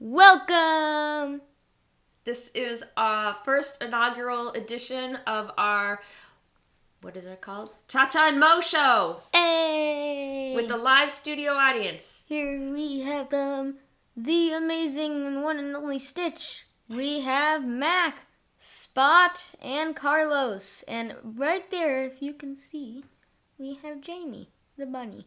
Welcome! This is our first inaugural edition of our, what is it called? Chacha and Moe Show! Hey! With the live studio audience. Here we have the amazing and one and only Stitch. We have Mac, Spot, and Carlos. And right there, if you can see, we have Jamie, the bunny.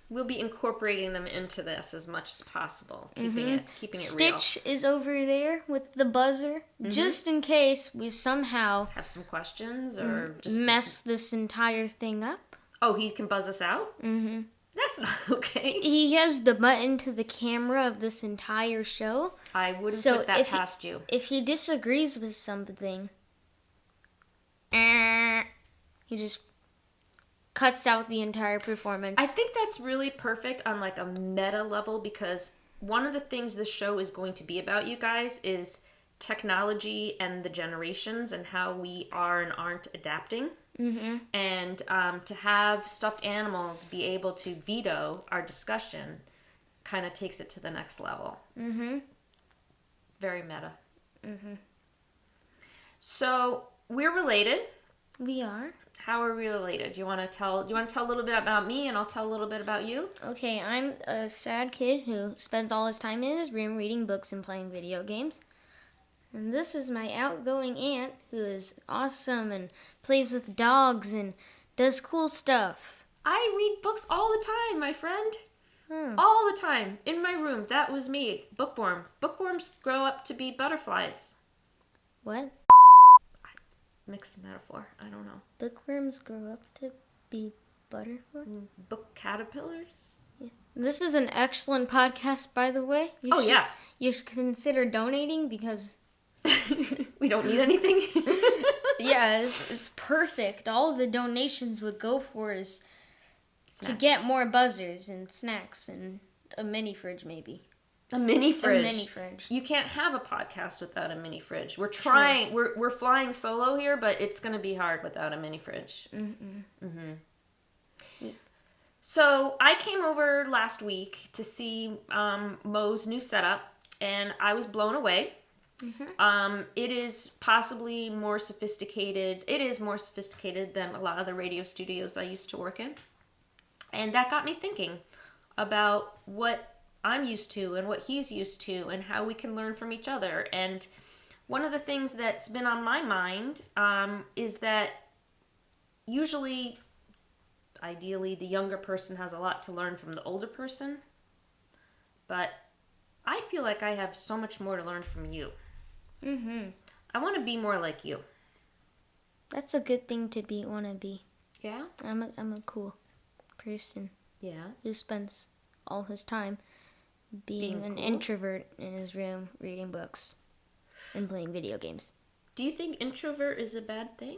We'll be incorporating them into this as much as possible, keeping it real. Stitch is over there with the buzzer, just in case we somehow have some questions or just mess this entire thing up. Oh, he can buzz us out? Mm-hmm. That's not okay. He has the button to the camera of this entire show. I wouldn't put that past you. If he disagrees with something, he just cuts out the entire performance. I think that's really perfect on like a meta level, because one of the things this show is going to be about, you guys, is technology and the generations and how we are and aren't adapting. Mm-hmm. And to have stuffed animals be able to veto our discussion kind of takes it to the next level. Mm-hmm. Very meta. Mm-hmm. So we're related. We are. How are we related? Do you want to tell a little bit about me, and I'll tell a little bit about you? Okay, I'm a sad kid who spends all his time in his room reading books and playing video games. And this is my outgoing aunt, who is awesome and plays with dogs and does cool stuff. I read books all the time, my friend. Hmm. All the time. In my room. That was me. Bookworm. Bookworms grow up to be butterflies. What? Mixed metaphor. I don't know. Bookworms grow up to be butterflies? Book caterpillars? Yeah. This is an excellent podcast, by the way. Yeah. You should consider donating because... we don't need anything? Yeah, it's perfect. All the donations would go for is snacks. To get more buzzers and snacks and a mini fridge, maybe. A mini fridge. A mini fridge. You can't have a podcast without a mini fridge. We're trying. Sure. We're flying solo here, but it's going to be hard without a mini fridge. So I came over last week to see Moe's new setup, and I was blown away. It is possibly more sophisticated. It is more sophisticated than a lot of the radio studios I used to work in. And that got me thinking about what I'm used to and what he's used to and how we can learn from each other. And one of the things that's been on my mind is that usually, ideally, the younger person has a lot to learn from the older person. But I feel like I have so much more to learn from you. I want to be more like you. That's a good thing to want to be. Yeah? I'm a cool person. Yeah? Who spends all his time being an introvert in his room, reading books and playing video games. Do you think introvert is a bad thing?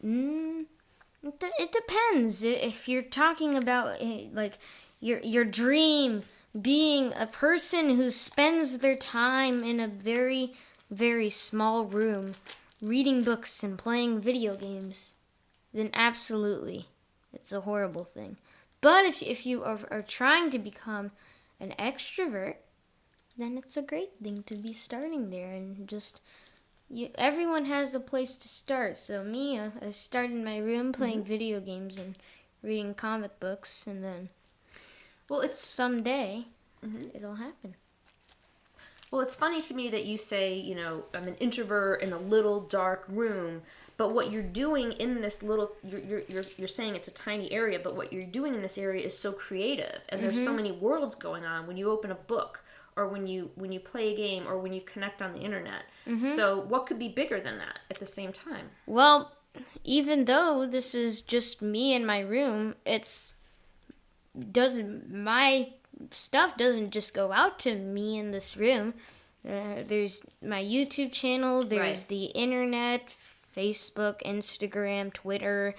It depends. If you're talking about like your dream, being a person who spends their time in a very, very small room reading books and playing video games, then absolutely, it's a horrible thing. But if you are trying to become an extrovert, then it's a great thing to be starting there. And just, everyone has a place to start. So me, I started in my room playing video games and reading comic books, and then someday it'll happen. Well, it's funny to me that you say, I'm an introvert in a little dark room, but what you're doing in this little, you're saying it's a tiny area, but what you're doing in this area is so creative, and there's so many worlds going on when you open a book, or when you play a game, or when you connect on the internet. So what could be bigger than that at the same time? Well, even though this is just me in my room, my stuff doesn't just go out to me in this room. There's my YouTube channel, there's the internet, Facebook, Instagram, Twitter,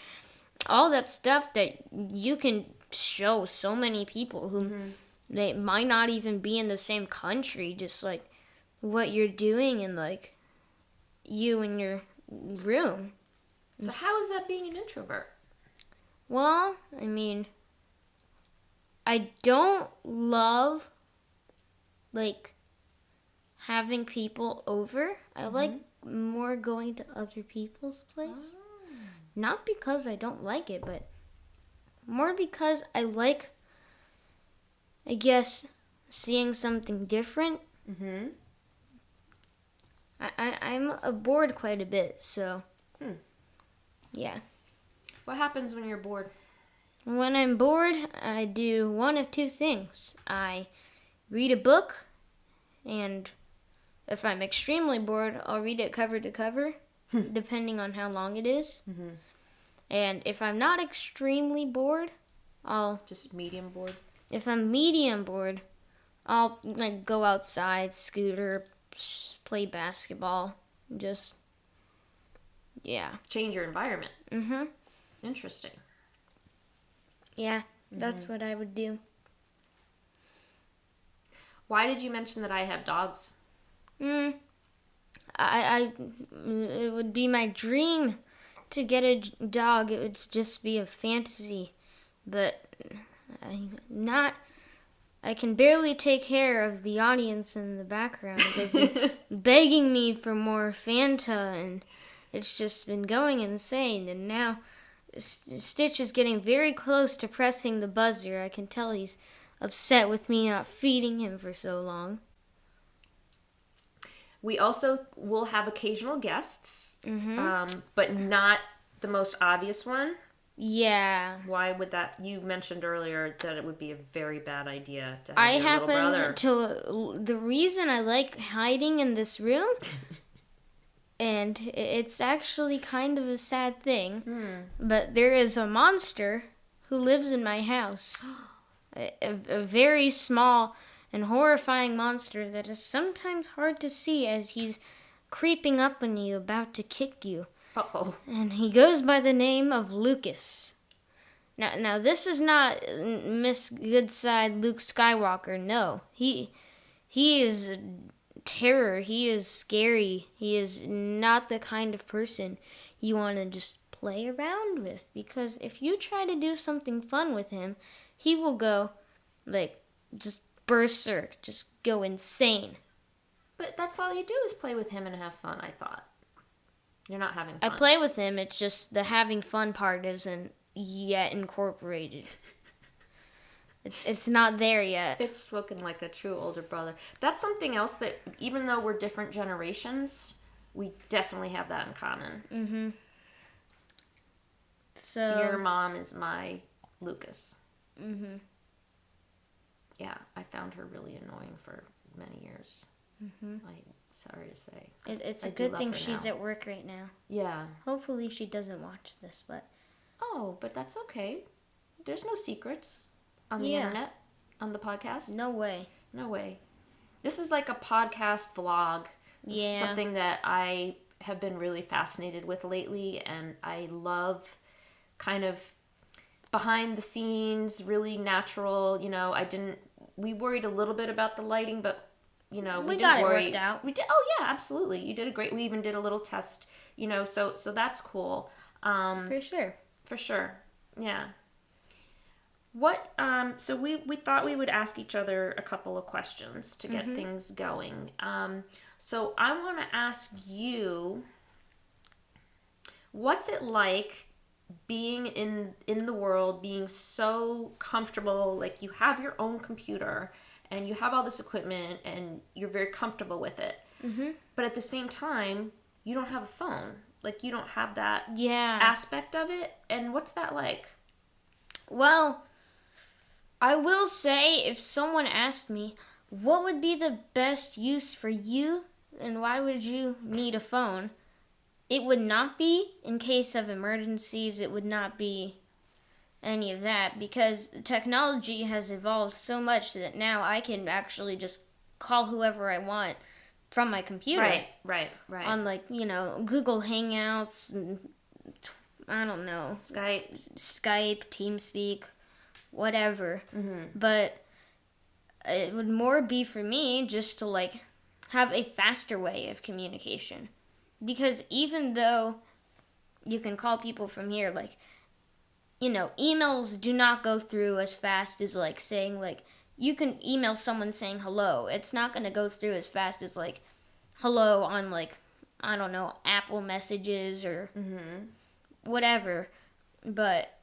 all that stuff that you can show so many people who they might not even be in the same country, just like what you're doing in like you in your room. So how is that being an introvert? Well, I mean, I don't love, like, having people over. I like more going to other people's place. Not because I don't like it, but more because I like, I guess, seeing something different. Mm-hmm. I'm bored quite a bit, so yeah. What happens when you're bored? When I'm bored, I do one of two things. I read a book, and if I'm extremely bored, I'll read it cover to cover, depending on how long it is. Mm-hmm. And if I'm not extremely bored, I'll... Just medium bored? If I'm medium bored, I'll like go outside, scooter, play basketball, just... Yeah. Change your environment. Mm-hmm. Interesting. Yeah, that's what I would do. Why did you mention that I have dogs? It would be my dream to get a dog. It would just be a fantasy, but I can barely take care of the audience in the background. They've been begging me for more Fanta, and it's just been going insane. And now Stitch is getting very close to pressing the buzzer. I can tell he's upset with me not feeding him for so long. We also will have occasional guests, but not the most obvious one. Yeah. Why would that? You mentioned earlier that it would be a very bad idea to have your little brother. The reason I like hiding in this room, and it's actually kind of a sad thing, but there is a monster who lives in my house. A very small and horrifying monster that is sometimes hard to see as he's creeping up on you, about to kick you. Uh-oh. And he goes by the name of Lucas. Now this is not Miss Goodside Luke Skywalker. No, he is terror. He is scary. He is not the kind of person you want to just play around with, because if you try to do something fun with him, he will go like just berserk, just go insane. But that's all you do is play with him and have fun, I thought. You're not having I fun. play with him, it's just the having fun part isn't yet incorporated. It's not there yet. It's spoken like a true older brother. That's something else that, even though we're different generations, we definitely have that in common. Mm-hmm. So your mom is my Lucas. Mm-hmm. Yeah, I found her really annoying for many years. Mm-hmm. I'm sorry to say. It's a I do good love thing her she's now. at work right now. Yeah. Hopefully she doesn't watch this, but... Oh, but that's okay. There's no secrets on the internet, on the podcast. No way. No way. This is like a podcast vlog. This is something that I have been really fascinated with lately, and I love kind of behind the scenes, really natural. You know, we worried a little bit about the lighting, but we didn't got it worry. worked out. We did. Oh yeah, absolutely. You did we even did a little test, so that's cool. For sure. For sure. Yeah. What so we thought we would ask each other a couple of questions to get things going. So I want to ask you, what's it like being in the world, being so comfortable, like you have your own computer and you have all this equipment and you're very comfortable with it. Mm-hmm. But at the same time, you don't have a phone. Like you don't have that aspect of it. And what's that like? Well, I will say, if someone asked me, what would be the best use for you and why would you need a phone? It would not be in case of emergencies. It would not be any of that, because technology has evolved so much that now I can actually just call whoever I want from my computer. Right. On Google Hangouts, and, I don't know, Skype, TeamSpeak, whatever. Mm-hmm. But it would more be for me just to have a faster way of communication. Because even though you can call people from here, emails do not go through as fast as saying you can email someone saying hello. It's not going to go through as fast as like hello on like, I don't know, Apple Messages or whatever. But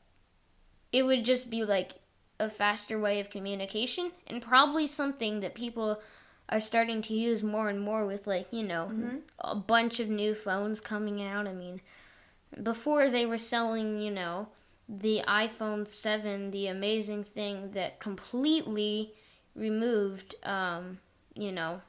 it would just be like a faster way of communication, and probably something that people are starting to use more and more with, like, you know, a bunch of new phones coming out. I mean, before they were selling, you know, the iPhone 7, the amazing thing that completely removed, you know,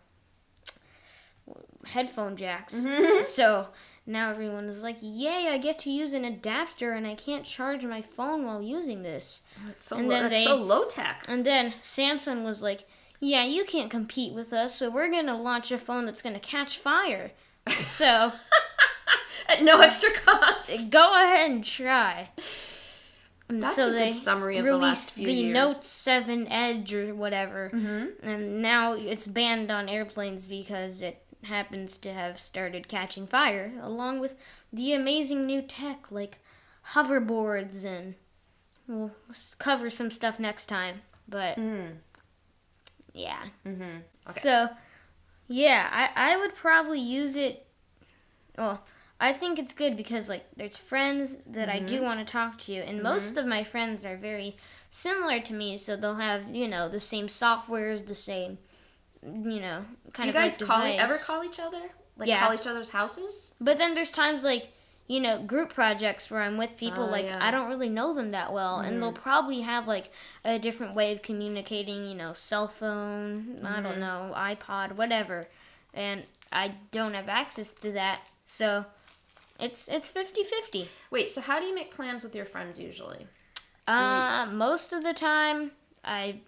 headphone jacks. So now everyone is like, yay, I get to use an adapter and I can't charge my phone while using this. That's so low tech. And then Samsung was like, yeah, you can't compete with us, so we're going to launch a phone that's going to catch fire. So at no extra cost. Go ahead and try. That's so a good summary of the last few years. Released the Note 7 Edge or whatever, and now it's banned on airplanes because it happens to have started catching fire, along with the amazing new tech like hoverboards, and we'll cover some stuff next time. But yeah. Okay. So yeah, I would probably use it. Well, I think it's good because, like, there's friends that I do want to talk to, and most of my friends are very similar to me, so they'll have, you know, the same softwares, the same, you know, kind of like device. Do you guys ever call each other? Like, call each other's houses? But then there's times, like, you know, group projects where I'm with people, I don't really know them that well, and they'll probably have, like, a different way of communicating, you know, cell phone, I don't know, iPod, whatever, and I don't have access to that, so it's 50-50. Wait, so how do you make plans with your friends usually? Most of the time, I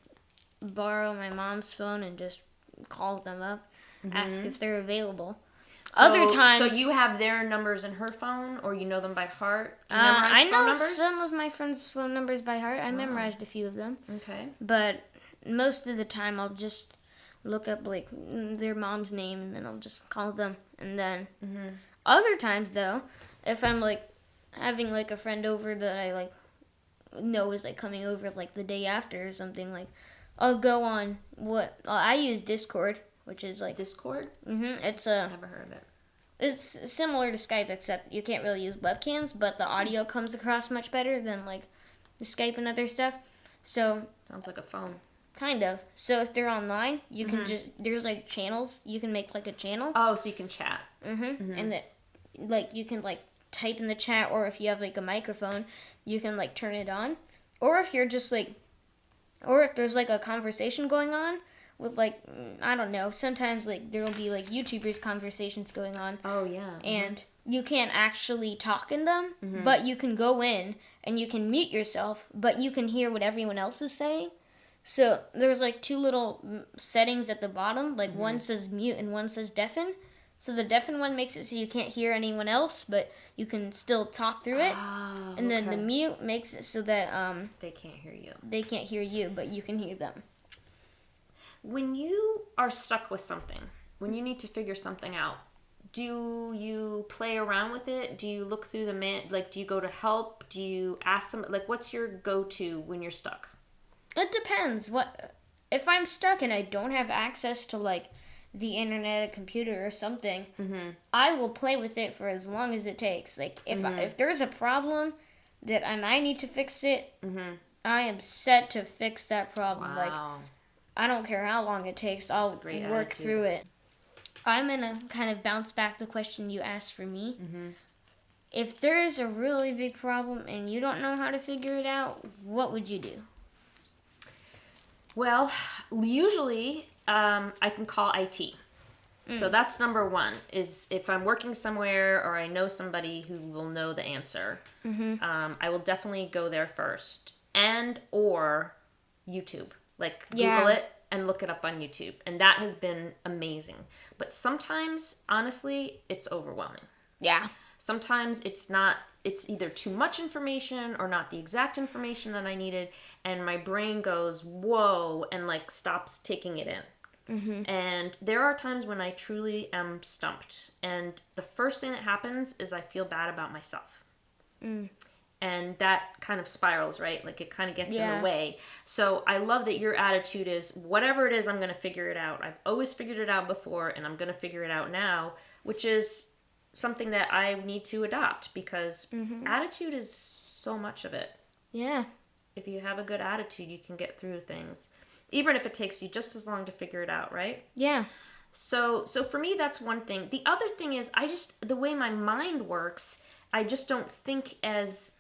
borrow my mom's phone and just call them up, ask if they're available. Other times... So you have their numbers in her phone, or you know them by heart? I know numbers? some of my friends' phone numbers by heart. I memorized a few of them. Okay. But most of the time, I'll just look up, like, their mom's name, and then I'll just call them. And then other times, though, if I'm, like, having, like, a friend over that I, like, know is, like, coming over, like, the day after or something, like, I'll go on I use Discord, which is, like... Discord? It's Never heard of it. It's similar to Skype, except you can't really use webcams, but the audio comes across much better than, like, Skype and other stuff. So... Sounds like a phone. Kind of. So if they're online, you can just... There's, like, channels. You can make, like, a channel. Oh, so you can chat. And that, like, you can, like, type in the chat, or if you have, like, a microphone, you can, like, turn it on. Or if you're just, like... Or if there's, like, a conversation going on with, like, I don't know, sometimes, like, there will be, like, YouTubers' conversations going on. Oh, yeah. And you can't actually talk in them, but you can go in and you can mute yourself, but you can hear what everyone else is saying. So there's, like, two little settings at the bottom. Like, one says mute and one says deafen. So the deafen one makes it so you can't hear anyone else, but you can still talk through it. And then the mute makes it so that they can't hear you. They can't hear you, but you can hear them. When you are stuck with something, when you need to figure something out, do you play around with it? Do you look through do you go to help? Do you ask them, like, what's your go-to when you're stuck? It depends. If I'm stuck and I don't have access to, like, the internet, a computer, or something, I will play with it for as long as it takes. Like, if there's a problem and I need to fix it, I am set to fix that problem. Wow. Like, I don't care how long it takes. I'll work through it. I'm gonna kind of bounce back the question you asked for me. If there is a really big problem and you don't know how to figure it out, what would you do? Well, usually I can call IT. So that's number one, is if I'm working somewhere or I know somebody who will know the answer, I will definitely go there first. Or YouTube. Like, Google it and look it up on YouTube. And that has been amazing. But sometimes, honestly, it's overwhelming. Yeah. Sometimes it's either too much information or not the exact information that I needed. And my brain goes, whoa, and, like, stops taking it in. And there are times when I truly am stumped. And the first thing that happens is I feel bad about myself. And that kind of spirals, right? Like it kind of gets in Yeah. the way. So I love that your attitude is, whatever it is, I'm going to figure it out. I've always figured it out before, and I'm going to figure it out now, which is something that I need to adopt, because attitude is so much of it. Yeah. If you have a good attitude, you can get through things, even if it takes you just as long to figure it out, right? Yeah. So for me, that's one thing. The other thing is, the way my mind works, I just don't think as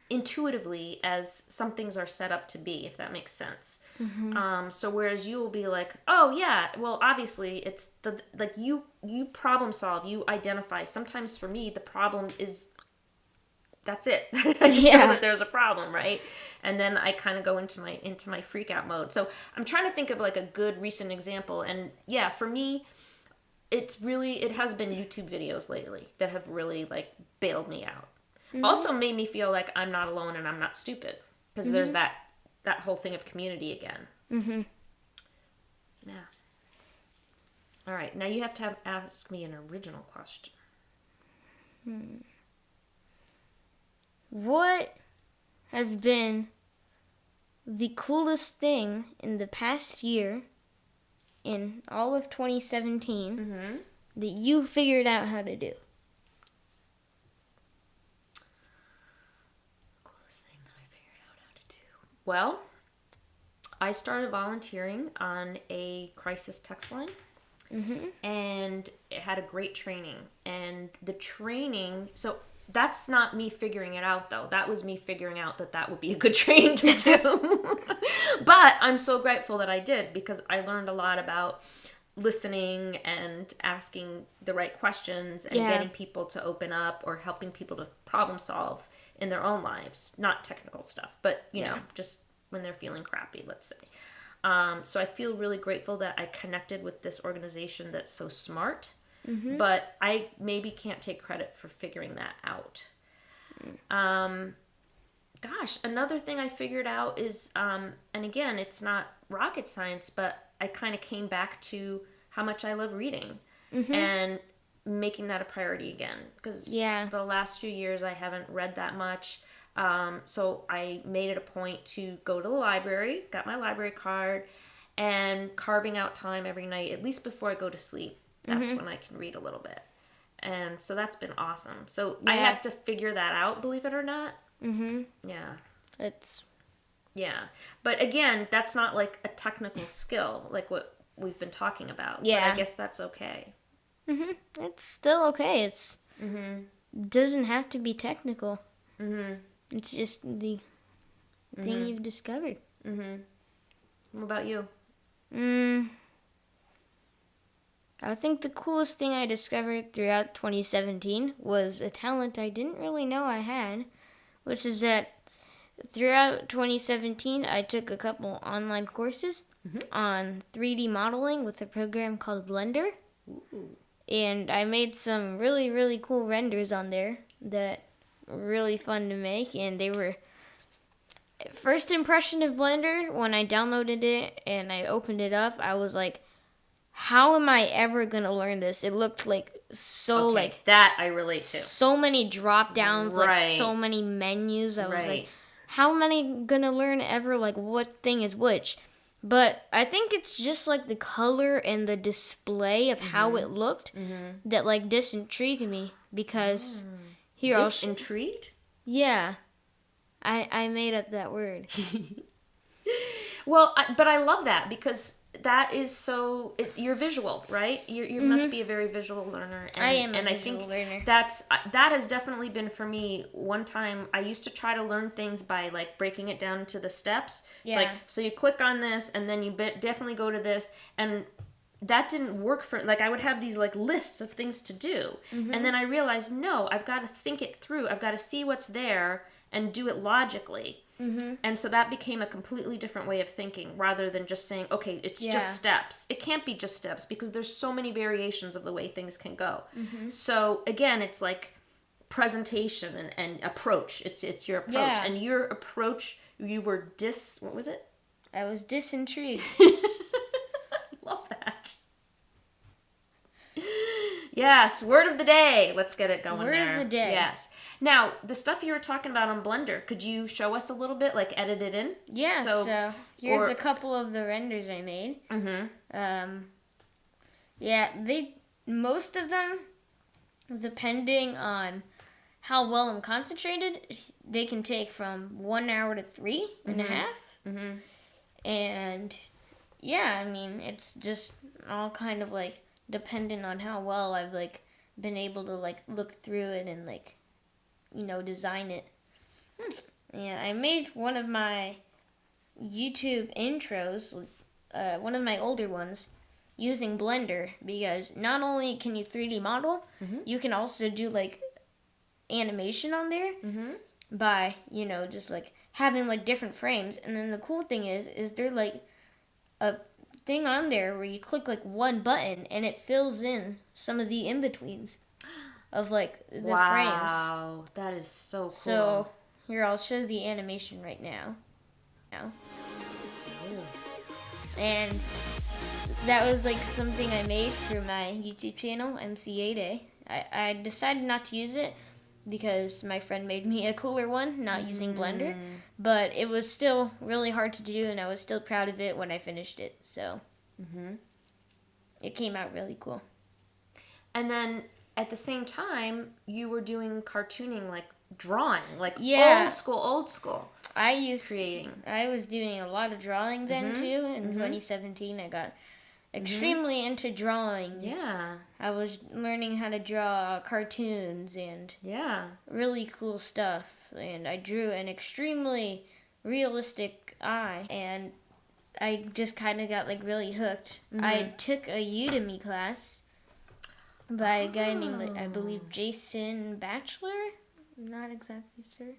intuitively as some things are set up to be, if that makes sense. So whereas you will be like, oh yeah, well obviously it's you problem solve, you identify. Sometimes for me the problem is, that's it. I just know that there's a problem, right? And then I kind of go into my freak out mode. So I'm trying to think of like a good recent example, and yeah, for me it has been YouTube videos lately that have really like bailed me out. Also made me feel like I'm not alone and I'm not stupid, because there's that whole thing of community again. Yeah. All right, now you have to ask me an original question. What has been the coolest thing in the past year, in all of 2017, that you figured out how to do? Well, I started volunteering on a crisis text line, and it had a great training. And the training, so that's not me figuring it out, though. That was me figuring out that would be a good training to do. But I'm so grateful that I did, because I learned a lot about listening and asking the right questions and getting people to open up, or helping people to problem solve in their own lives. Not technical stuff, but you know, just when they're feeling crappy, let's say. So I feel really grateful that I connected with this organization that's so smart, but I maybe can't take credit for figuring that out. Gosh, another thing I figured out is, and again, it's not rocket science, but I kind of came back to how much I love reading and making that a priority again. Because the last few years I haven't read that much. So I made it a point to go to the library, got my library card, and carving out time every night, at least before I go to sleep. That's when I can read a little bit. And so that's been awesome. So I had to figure that out, believe it or not. Yeah. Yeah. But again, that's not like a technical skill, like what we've been talking about. Yeah. But I guess that's okay. It's still okay. It's doesn't have to be technical. It's just the thing you've discovered. What about you? I think the coolest thing I discovered throughout 2017 was a talent I didn't really know I had, which is that throughout 2017 I took a couple online courses on 3D modeling with a program called Blender. And I made some really, really cool renders on there that were really fun to make, and they were first impression of Blender. When I downloaded it and I opened it up, I was like, how am I ever gonna learn this? It looked like so like that I relate to. So many drop downs, like so many menus. I was like, how am I gonna learn ever like what thing is which? But I think it's just like the color and the display of how it looked that like disintrigued me, because here disintrigued? Yeah. I made up that word. Well, but I love that, because that is so, you're visual, right? You must be a very visual learner. And, I am and a I visual think learner. that has definitely been for me. One time I used to try to learn things by like breaking it down into the steps. It's like, so you click on this and then you definitely go to this, and that didn't work for, like I would have these like lists of things to do. And then I realized, no, I've got to think it through. I've got to see what's there and do it logically. And so that became a completely different way of thinking, rather than just saying, okay, it's just steps. It can't be just steps, because there's so many variations of the way things can go. So again, it's like presentation and approach. It's your approach. And your approach, you were what was it? I was disintrigued. Love that. Yes, word of the day. Let's get it going Word there. of the day. Yes. Now, the stuff you were talking about on Blender, could you show us a little bit, like edit it in? Yeah, so here's a couple of the renders I made. Mm-hmm. Yeah, most of them, depending on how well I'm concentrated, they can take from 1 hour to 3.5. Mm-hmm. And yeah, I mean, it's just all kind of like dependent on how well I've like been able to like look through it and like, design it. And I made one of my YouTube intros, one of my older ones, using Blender, because not only can you 3D model, you can also do like animation on there by, just like having like different frames. And then the cool thing is there like a thing on there where you click like one button and it fills in some of the in-betweens of like the frames. Wow, that is so cool. So here, I'll show the animation right now. And that was like something I made for my YouTube channel, MCA Day. I decided not to use it because my friend made me a cooler one, not using Blender. But it was still really hard to do, and I was still proud of it when I finished it. So it came out really cool. And then at the same time, you were doing cartooning, like drawing, like old school. I was doing a lot of drawing then too. In 2017, I got extremely into drawing. Yeah. I was learning how to draw cartoons and really cool stuff. And I drew an extremely realistic eye, and I just kind of got like really hooked. I took a Udemy class by a guy named, I believe, Jason Batchelor. I'm not exactly sure.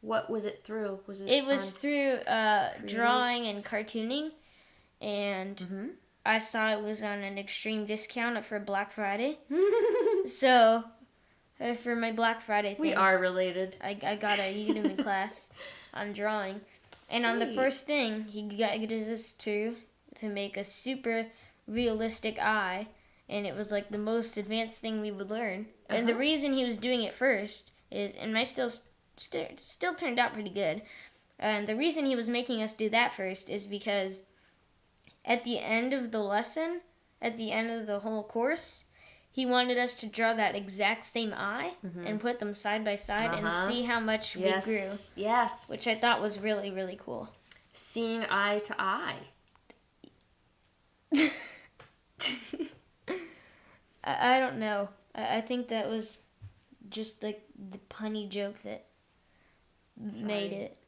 What was it through? It was through drawing and cartooning, and I saw it was on an extreme discount for Black Friday. So for my Black Friday thing, we are related. I got a Udemy class on drawing. And on the first thing, he guided us to make a super realistic eye, and it was like the most advanced thing we would learn. And the reason he was doing it first is, and my still turned out pretty good. And the reason he was making us do that first is because at the end of the lesson, at the end of the whole course, he wanted us to draw that exact same eye and put them side by side and see how much we grew. Yes. Which I thought was really, really cool. Seeing eye to eye. I don't know. I think that was just like the punny joke that made it.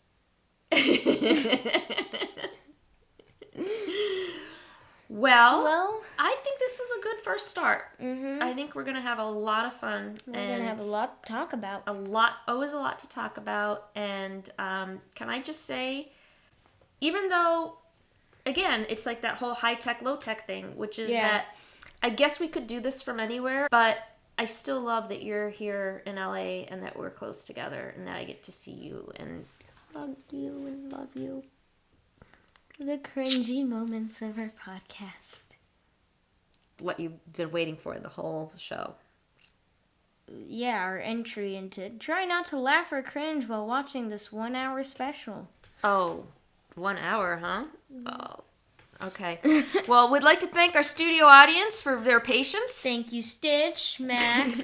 Well, I think this is a good first start. I think we're going to have a lot of fun. We're going to have a lot to talk about. Always a lot to talk about. And can I just say, even though, again, it's like that whole high-tech, low-tech thing, which is that I guess we could do this from anywhere, but I still love that you're here in LA and that we're close together and that I get to see you and hug you and love you. The cringy moments of our podcast. What you've been waiting for the whole show. Yeah, our entry into try not to laugh or cringe while watching this 1 hour special. Oh, 1 hour, huh? Oh, okay. Well, we'd like to thank our studio audience for their patience. Thank you, Stitch, Mac,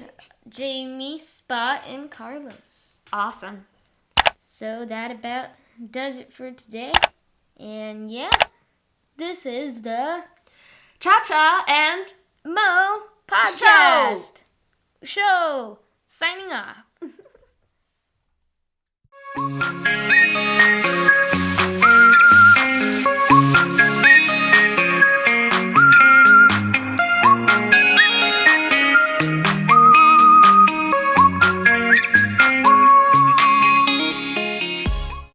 Jamie, Spot, and Carlos. Awesome. So that about does it for today. And yeah, this is the Chacha and Moe Podcast Show. Signing off.